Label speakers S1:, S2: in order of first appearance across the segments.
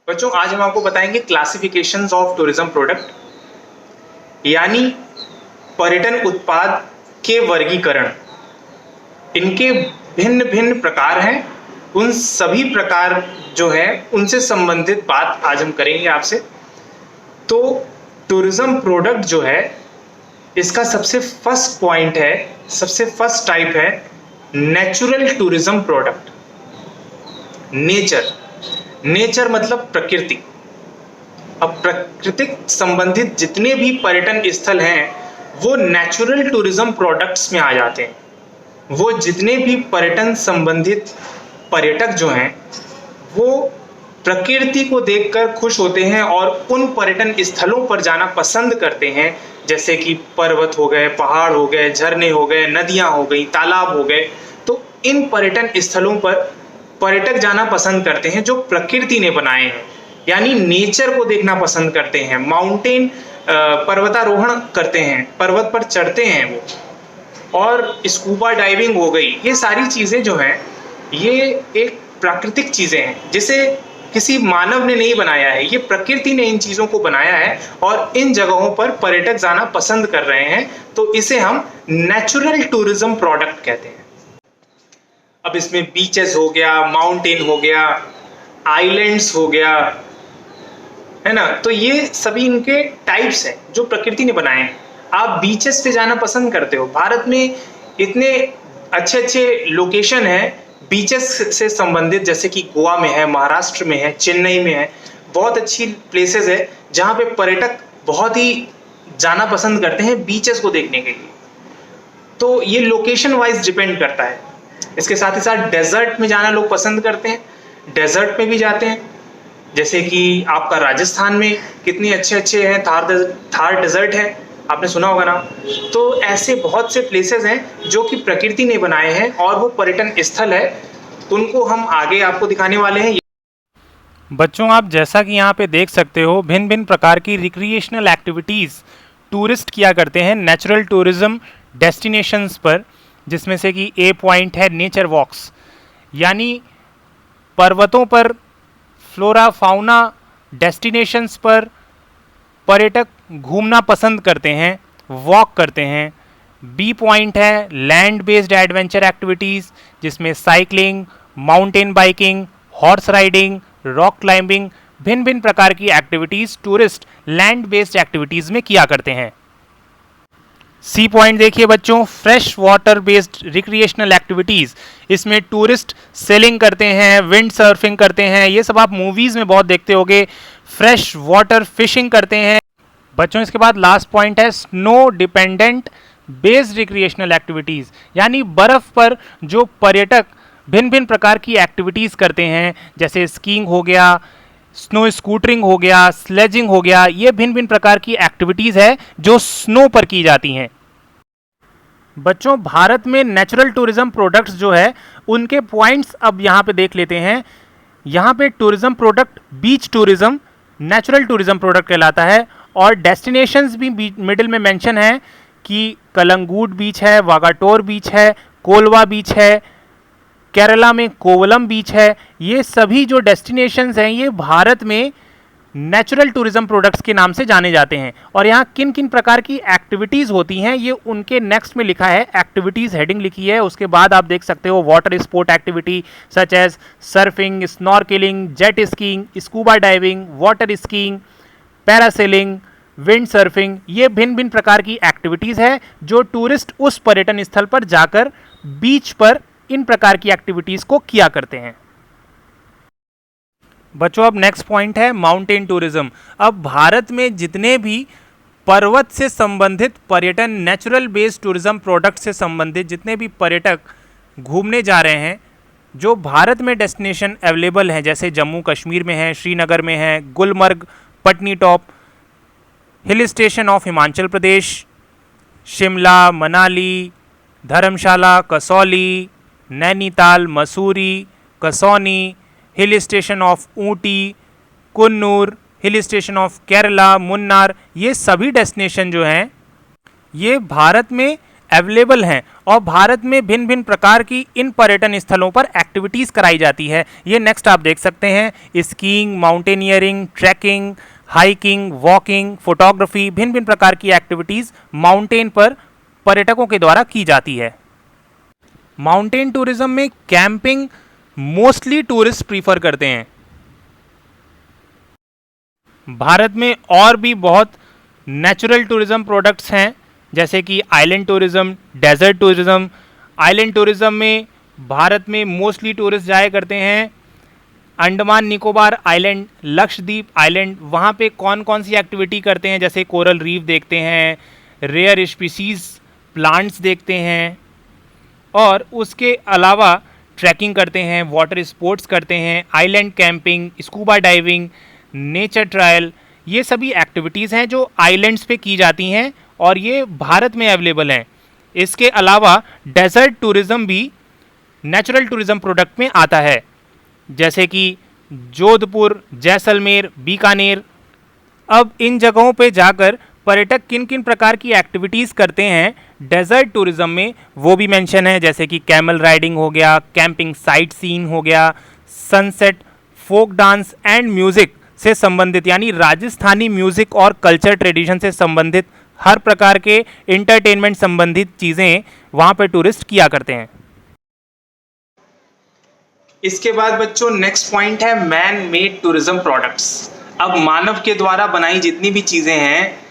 S1: बच्चों आज हम आपको बताएंगे क्लासिफिकेशंस ऑफ टूरिज्म प्रोडक्ट, यानी पर्यटन उत्पाद के वर्गीकरण। इनके भिन्न भिन्न प्रकार हैं। उन सभी प्रकार जो है उनसे संबंधित बात आज हम करेंगे आपसे। तो टूरिज्म प्रोडक्ट जो है इसका सबसे फर्स्ट पॉइंट है, सबसे फर्स्ट टाइप है नेचुरल टूरिज्म प्रोडक्ट। नेचर मतलब प्रकृति। अब प्राकृतिक संबंधित जितने भी पर्यटन स्थल हैं वो नेचुरल टूरिज्म प्रोडक्ट्स में आ जाते हैं। वो जितने भी पर्यटन संबंधित पर्यटक जो हैं वो प्रकृति को देखकर खुश होते हैं और उन पर्यटन स्थलों पर जाना पसंद करते हैं, जैसे कि पर्वत हो गए, पहाड़ हो गए, झरने हो गए, नदियां हो गई, तालाब हो गए। तो इन पर्यटन स्थलों पर पर्यटक जाना पसंद करते हैं जो प्रकृति ने बनाए हैं, यानी नेचर को देखना पसंद करते हैं। माउंटेन पर्वतारोहण करते हैं, पर्वत पर चढ़ते हैं वो, और स्कूबा डाइविंग हो गई। ये सारी चीज़ें जो हैं ये एक प्राकृतिक चीज़ें हैं जिसे किसी मानव ने नहीं बनाया है, ये प्रकृति ने इन चीज़ों को बनाया है और इन जगहों पर पर्यटक जाना पसंद कर रहे हैं। तो इसे हम नेचुरल टूरिज्म प्रोडक्ट कहते हैं। अब इसमें बीचेस हो गया, माउंटेन हो गया, आइलैंड्स हो गया, है ना। तो ये सभी इनके टाइप्स हैं जो प्रकृति ने बनाए हैं। आप बीचेस पे जाना पसंद करते हो। भारत में इतने अच्छे अच्छे लोकेशन हैं बीचेस से संबंधित, जैसे कि गोवा में है, महाराष्ट्र में है, चेन्नई में है। बहुत अच्छी प्लेसेस है जहाँ पे पर्यटक बहुत ही जाना पसंद करते हैं बीचेस को देखने के लिए। तो ये लोकेशन वाइज डिपेंड करता है। इसके साथ ही साथ डेजर्ट में जाना लोग पसंद करते हैं, डेजर्ट में भी जाते हैं। जैसे कि आपका राजस्थान में कितने अच्छे अच्छे हैं, थार डेजर्ट है, आपने सुना होगा ना। तो ऐसे बहुत से प्लेसेस हैं जो कि प्रकृति ने बनाए हैं और वो पर्यटन स्थल है, उनको हम आगे आपको दिखाने वाले हैं।
S2: बच्चों आप जैसा कि यहाँ पे देख सकते हो भिन्न भिन्न प्रकार की रिक्रिएशनल एक्टिविटीज़ टूरिस्ट किया करते हैं नेचुरल टूरिज्म डेस्टिनेशंस पर, जिसमें से कि ए पॉइंट है नेचर वॉक्स, यानी पर्वतों पर फ्लोरा फाउना डेस्टिनेशंस पर पर्यटक घूमना पसंद करते हैं, वॉक करते हैं। बी पॉइंट है लैंड बेस्ड एडवेंचर एक्टिविटीज़, जिसमें cycling, mountain biking, horse riding, rock climbing, भिन्न भिन्न प्रकार की activities tourist land based activities में किया करते हैं। सी पॉइंट देखिए बच्चों, fresh water based recreational activities, इसमें टूरिस्ट सेलिंग करते हैं, विंड सर्फिंग करते हैं, ये सब आप मूवीज़ में बहुत देखते होंगे। फ्रेश वाटर फिशिंग करते हैं बच्चों। इसके बाद लास्ट पॉइंट है snow dependent based recreational activities, यानी बर्फ़ पर जो पर्यटक भिन्न भिन्न प्रकार की एक्टिविटीज़ करते हैं, जैसे स्कीइंग हो गया, स्नो स्कूटरिंग हो गया, स्लेजिंग हो गया। ये भिन्न भिन्न प्रकार की एक्टिविटीज़ है जो स्नो पर की जाती हैं। बच्चों भारत में नेचुरल टूरिज्म प्रोडक्ट्स जो है उनके पॉइंट्स अब यहाँ पे देख लेते हैं। यहाँ पे टूरिज्म प्रोडक्ट बीच टूरिज्म नेचुरल टूरिज्म प्रोडक्ट कहलाता है, और डेस्टिनेशंस भी मिडिल में मेंशन है कि कलंगूट बीच है, वागाटोर बीच है, कोलवा बीच है, केरला में कोवलम बीच है। ये सभी जो डेस्टिनेशंस हैं ये भारत में नेचुरल टूरिज्म प्रोडक्ट्स के नाम से जाने जाते हैं। और यहाँ किन किन प्रकार की एक्टिविटीज़ होती हैं ये उनके नेक्स्ट में लिखा है, एक्टिविटीज़ हेडिंग लिखी है। उसके बाद आप देख सकते हो water sport activity such as surfing, snorkelling, jet skiing, scuba diving, water skiing, parasailing, wind surfing. ये भिन्न भिन्न प्रकार की एक्टिविटीज़ है जो टूरिस्ट उस पर्यटन स्थल पर जाकर बीच पर इन प्रकार की एक्टिविटीज़ को किया करते हैं। बच्चों अब नेक्स्ट पॉइंट है माउंटेन टूरिज्म। अब भारत में जितने भी पर्वत से संबंधित पर्यटन नेचुरल बेस्ड टूरिज्म प्रोडक्ट से संबंधित जितने भी पर्यटक घूमने जा रहे हैं, जो भारत में डेस्टिनेशन अवेलेबल हैं, जैसे जम्मू कश्मीर में है, श्रीनगर में है, Gulmarg, Patnitop, hill station of Himachal Pradesh, Shimla, Manali, Dharamshala, Kasauli, Nainital, Mussoorie, Kausani, hill station of Ooty, Coonoor, hill station of Kerala, Munnar. ये सभी डेस्टिनेशन जो हैं ये भारत में अवेलेबल हैं और भारत में भिन्न भिन्न प्रकार की इन पर्यटन स्थलों पर एक्टिविटीज़ कराई जाती है। ये नेक्स्ट आप देख सकते हैं, skiing, mountaineering, trekking, hiking, walking, photography, भिन्न भिन्न प्रकार की एक्टिविटीज़ माउंटेन पर पर्यटकों के द्वारा की जाती है। माउंटेन टूरिज्म में कैंपिंग मोस्टली टूरिस्ट प्रीफर करते हैं। भारत में और भी बहुत नेचुरल टूरिज्म प्रोडक्ट्स हैं, जैसे कि island tourism, desert tourism. Island tourism में भारत में मोस्टली टूरिस्ट जाया करते हैं अंडमान निकोबार आइलैंड, लक्षद्वीप आइलैंड। वहाँ पे कौन कौन सी एक्टिविटी करते हैं, जैसे कोरल रीफ देखते हैं, रेयर स्पीसीज़ प्लांट्स देखते हैं, और उसके अलावा ट्रैकिंग करते हैं, वाटर स्पोर्ट्स करते हैं, island camping, scuba diving, nature trial. ये सभी एक्टिविटीज़ हैं जो आइलैंड्स पे की जाती हैं और ये भारत में अवेलेबल हैं। इसके अलावा डेजर्ट टूरिज़्म भी नेचुरल टूरिज़्म प्रोडक्ट में आता है, जैसे कि जोधपुर, जैसलमेर, बीकानेर। अब इन जगहों पे जाकर पर्यटक किन किन प्रकार की एक्टिविटीज़ करते हैं डेजर्ट टूरिज़्म में, वो भी मेंशन है, जैसे कि कैमल राइडिंग हो गया, कैंपिंग साइट सीन हो गया, sunset, folk dance and music से संबंधित, यानी राजस्थानी म्यूज़िक और कल्चर ट्रेडिशन से संबंधित हर प्रकार के इंटरटेनमेंट संबंधित चीज़ें वहाँ पर टूरिस्ट किया करते हैं।
S1: इसके बाद बच्चों नेक्स्ट पॉइंट है मैन मेड टूरिज्म प्रोडक्ट्स। अब मानव के द्वारा बनाई जितनी भी चीज़ें हैं,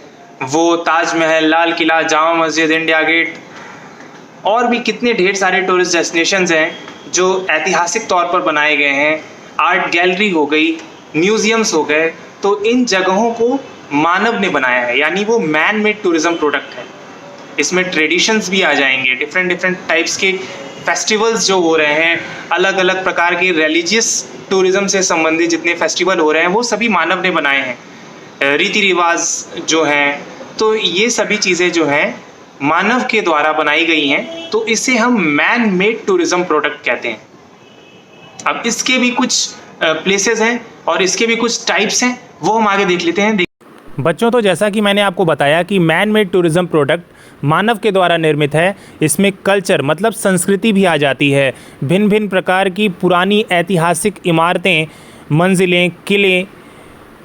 S1: वो ताजमहल, लाल किला, जामा मस्जिद, इंडिया गेट और भी कितने ढेर सारे टूरिस्ट डेस्टिनेशंस हैं जो ऐतिहासिक तौर पर बनाए गए हैं। आर्ट गैलरी हो गई, म्यूजियम्स हो गए, तो इन जगहों को मानव ने बनाया है, यानी वो मैन मेड टूरिज्म प्रोडक्ट है। इसमें ट्रेडिशंस भी आ जाएंगे, डिफरेंट डिफरेंट टाइप्स के फेस्टिवल्स जो हो रहे हैं, अलग अलग प्रकार के रिलीजियस टूरिज्म से संबंधित जितने फेस्टिवल हो रहे हैं वो सभी मानव ने बनाए हैं। रीति रिवाज जो हैं, तो ये सभी चीज़ें जो हैं मानव के द्वारा बनाई गई हैं, तो इसे हम मैन मेड टूरिज्म प्रोडक्ट कहते हैं। अब इसके भी कुछ प्लेसेस हैं और इसके भी कुछ टाइप्स हैं, वो हम आगे देख लेते हैं।
S2: बच्चों, तो जैसा कि मैंने आपको बताया कि मैन मेड टूरिज्म प्रोडक्ट मानव के द्वारा निर्मित है। इसमें कल्चर मतलब संस्कृति भी आ जाती है। भिन्न भिन्न प्रकार की पुरानी ऐतिहासिक इमारतें, मंजिलें, किले,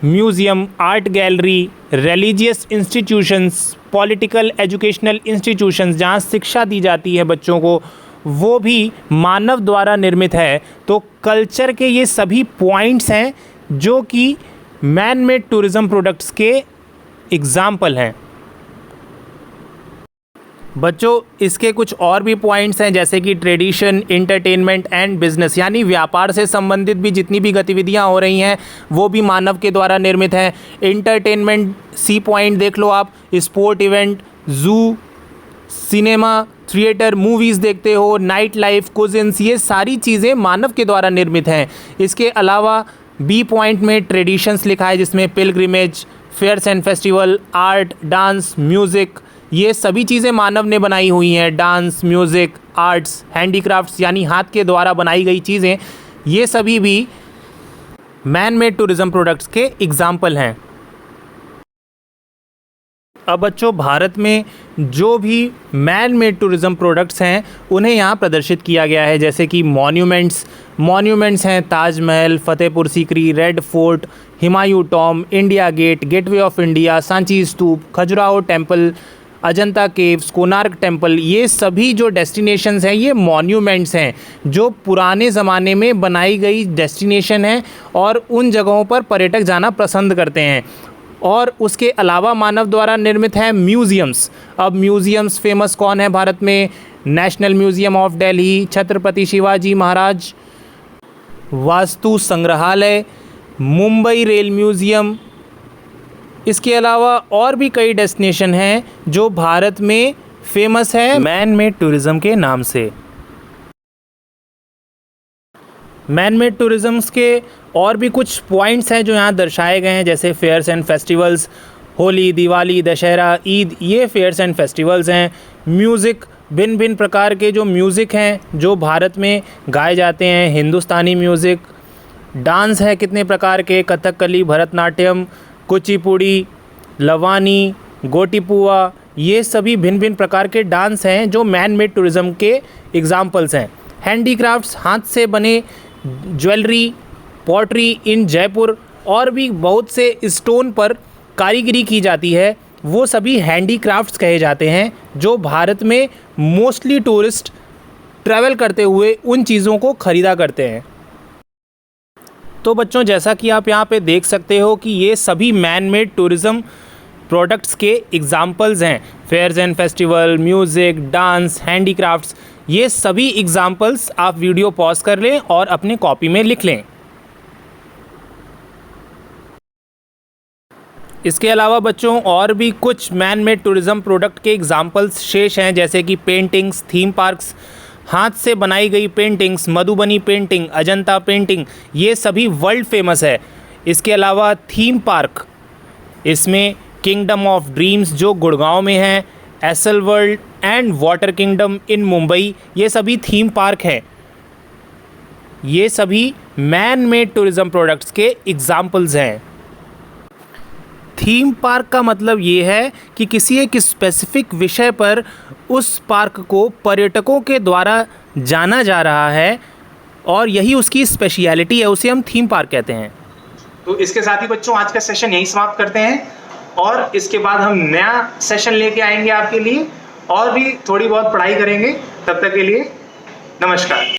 S2: museum, art gallery, religious institutions, political educational institutions जहाँ शिक्षा दी जाती है बच्चों को, वो भी मानव द्वारा निर्मित है। तो कल्चर के ये सभी पॉइंट्स हैं जो कि मैन मेड टूरिज्म प्रोडक्ट्स के एग्जाम्पल हैं। बच्चों, इसके कुछ और भी पॉइंट्स हैं, जैसे कि ट्रेडिशन, इंटरटेनमेंट एंड बिजनेस, यानी व्यापार से संबंधित भी जितनी भी गतिविधियां हो रही हैं वो भी मानव के द्वारा निर्मित हैं। इंटरटेनमेंट सी पॉइंट देख लो आप, स्पोर्ट इवेंट, जू, सिनेमा, थिएटर, मूवीज़ देखते हो, नाइट लाइफ, कुजिन्स, ये सारी चीज़ें मानव के द्वारा निर्मित हैं। इसके अलावा बी पॉइंट में ट्रेडिशंस लिखा है, जिसमें pilgrimage, fairs and festival, art, dance, music, ये सभी चीज़ें मानव ने बनाई हुई हैं। डांस, म्यूज़िक, आर्ट्स, हैंडीक्राफ्ट्स यानी हाथ के द्वारा बनाई गई चीज़ें, ये सभी भी मैन मेड टूरिज्म प्रोडक्ट्स के एग्जाम्पल हैं। अब बच्चों, भारत में जो भी मैन मेड टूरिज्म प्रोडक्ट्स हैं उन्हें यहाँ प्रदर्शित किया गया है, जैसे कि मॉन्यूमेंट्स हैं Taj Mahal, Fatehpur Sikri, red fort, Humayun tomb, India gate, gateway of India, Sanchi stupa, Khajuraho temple, Ajanta caves, Konark temple. ये सभी जो डेस्टिनेशंस हैं ये मॉन्यूमेंट्स हैं जो पुराने ज़माने में बनाई गई डेस्टिनेशन हैं और उन जगहों पर पर्यटक जाना पसंद करते हैं। और उसके अलावा मानव द्वारा निर्मित है म्यूज़ियम्स। अब म्यूज़ियम्स फेमस कौन है भारत में? National museum of Delhi, Chhatrapati Shivaji Maharaj Vastu Sangrahalaya, Mumbai rail museum. इसके अलावा और भी कई डेस्टिनेशन हैं जो भारत में फेमस है मैन मेड टूरिज़्म के नाम से। मैन मेड टूरिज़म्स के और भी कुछ पॉइंट्स हैं जो यहाँ दर्शाए गए हैं, जैसे fairs and festivals, Holi, Diwali, Dussehra, Eid, ये फेयर्स एंड फेस्टिवल्स हैं। म्यूज़िक, भिन्न भिन्न प्रकार के जो म्यूज़िक हैं जो भारत में गाए जाते हैं, हिंदुस्तानी म्यूज़िक। डांस है कितने प्रकार के, कथकली, भरतनाट्यम, कुचिपुड़ी, लवानी, गोटीपुआ, ये सभी भिन्न भिन्न प्रकार के डांस हैं जो मैन मेड टूरिज़्म के एग्जाम्पल्स हैं। हैंडीक्राफ्ट्स, हाथ से बने ज्वेलरी, पॉटरी इन जयपुर और भी बहुत से स्टोन पर कारीगरी की जाती है, वो सभी हैंडीक्राफ्ट्स कहे जाते हैं जो भारत में मोस्टली टूरिस्ट ट्रैवल करते हुए उन चीज़ों को ख़रीदा करते हैं। तो बच्चों, जैसा कि आप यहाँ पे देख सकते हो कि ये सभी मैन मेड टूरिज़्म प्रोडक्ट्स के एग्जाम्पल्स हैं। Fairs and festival, music, dance, handicrafts, ये सभी एग्जाम्पल्स आप वीडियो पॉज कर लें और अपने कॉपी में लिख लें। इसके अलावा बच्चों और भी कुछ मैन मेड टूरिज़्म प्रोडक्ट के एग्जाम्पल्स शेष हैं, जैसे कि पेंटिंग्स, थीम पार्क्स, हाथ से बनाई गई paintings, Madhubani painting, Ajanta painting, ये सभी वर्ल्ड फेमस है। इसके अलावा थीम पार्क, इसमें किंगडम ऑफ ड्रीम्स जो गुड़गांव में है, Essel World and Water Kingdom in Mumbai, ये सभी थीम पार्क हैं। ये सभी मैन मेड टूरिज़्म प्रोडक्ट्स के एग्जाम्पल्स हैं। थीम पार्क का मतलब ये है कि किसी एक स्पेसिफिक विषय पर उस पार्क को पर्यटकों के द्वारा जाना जा रहा है और यही उसकी स्पेशलिटी है, उसे हम थीम पार्क कहते हैं।
S1: तो इसके साथ ही बच्चों आज का सेशन यहीं समाप्त करते हैं और इसके बाद हम नया सेशन लेके आएंगे आपके लिए और भी थोड़ी बहुत पढ़ाई करेंगे। तब तक के लिए नमस्कार।